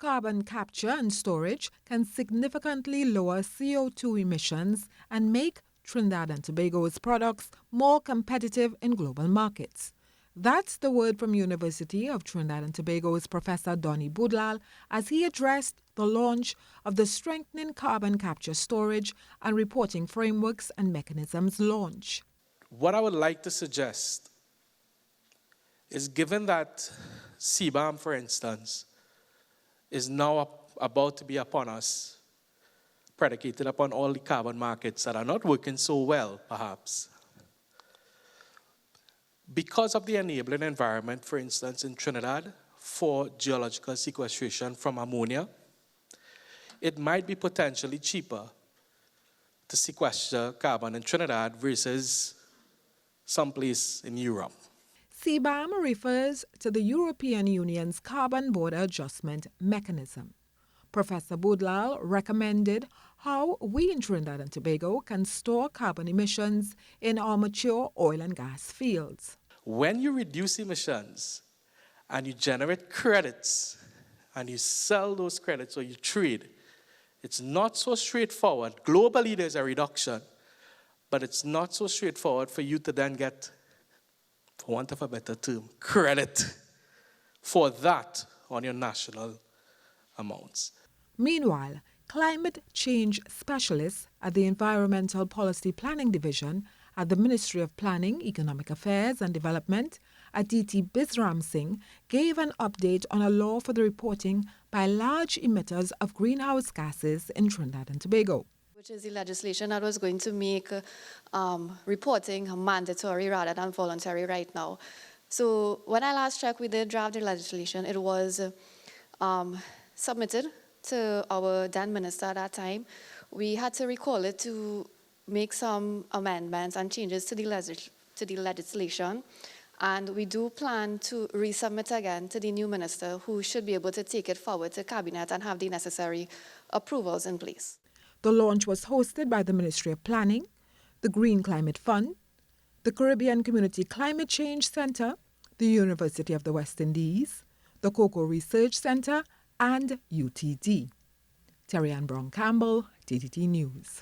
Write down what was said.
Carbon capture and storage can significantly lower CO2 emissions and make Trinidad and Tobago's products more competitive in global markets. That's the word from University of Trinidad and Tobago's Professor Donnie Boodlal as he addressed the launch of the Strengthening Carbon Capture Storage and Reporting Frameworks and Mechanisms launch. What I would like to suggest is, given that CBAM, for instance, is now about to be upon us, predicated upon all the carbon markets that are not working so well, perhaps. Because of the enabling environment, for instance, in Trinidad, for geological sequestration from ammonia, it might be potentially cheaper to sequester carbon in Trinidad versus someplace in Europe. CBAM refers to the European Union's Carbon Border Adjustment Mechanism. Professor Boodlal recommended how we in Trinidad and Tobago can store carbon emissions in our mature oil and gas fields. When you reduce emissions and you generate credits and you sell those credits or you trade, it's not so straightforward. Globally, there's a reduction, but it's not so straightforward for you to then get, for want of a better term, credit for that on your national amounts. Meanwhile, climate change specialists at the Environmental Policy Planning Division at the Ministry of Planning, Economic Affairs and Development, Aditi Bisram Singh, gave an update on a law for the reporting by large emitters of greenhouse gases in Trinidad and Tobago. Which is the legislation that was going to make reporting mandatory rather than voluntary right now. So when I last checked, we did draft the legislation. It was submitted to our then minister at that time. We had to recall it to make some amendments and changes to the legislation. And we do plan to resubmit again to the new minister, who should be able to take it forward to cabinet and have the necessary approvals in place. The launch was hosted by the Ministry of Planning, the Green Climate Fund, the Caribbean Community Climate Change Center, the University of the West Indies, the Cocoa Research Center, and UTD. Terry Ann Brown Campbell, TTT News.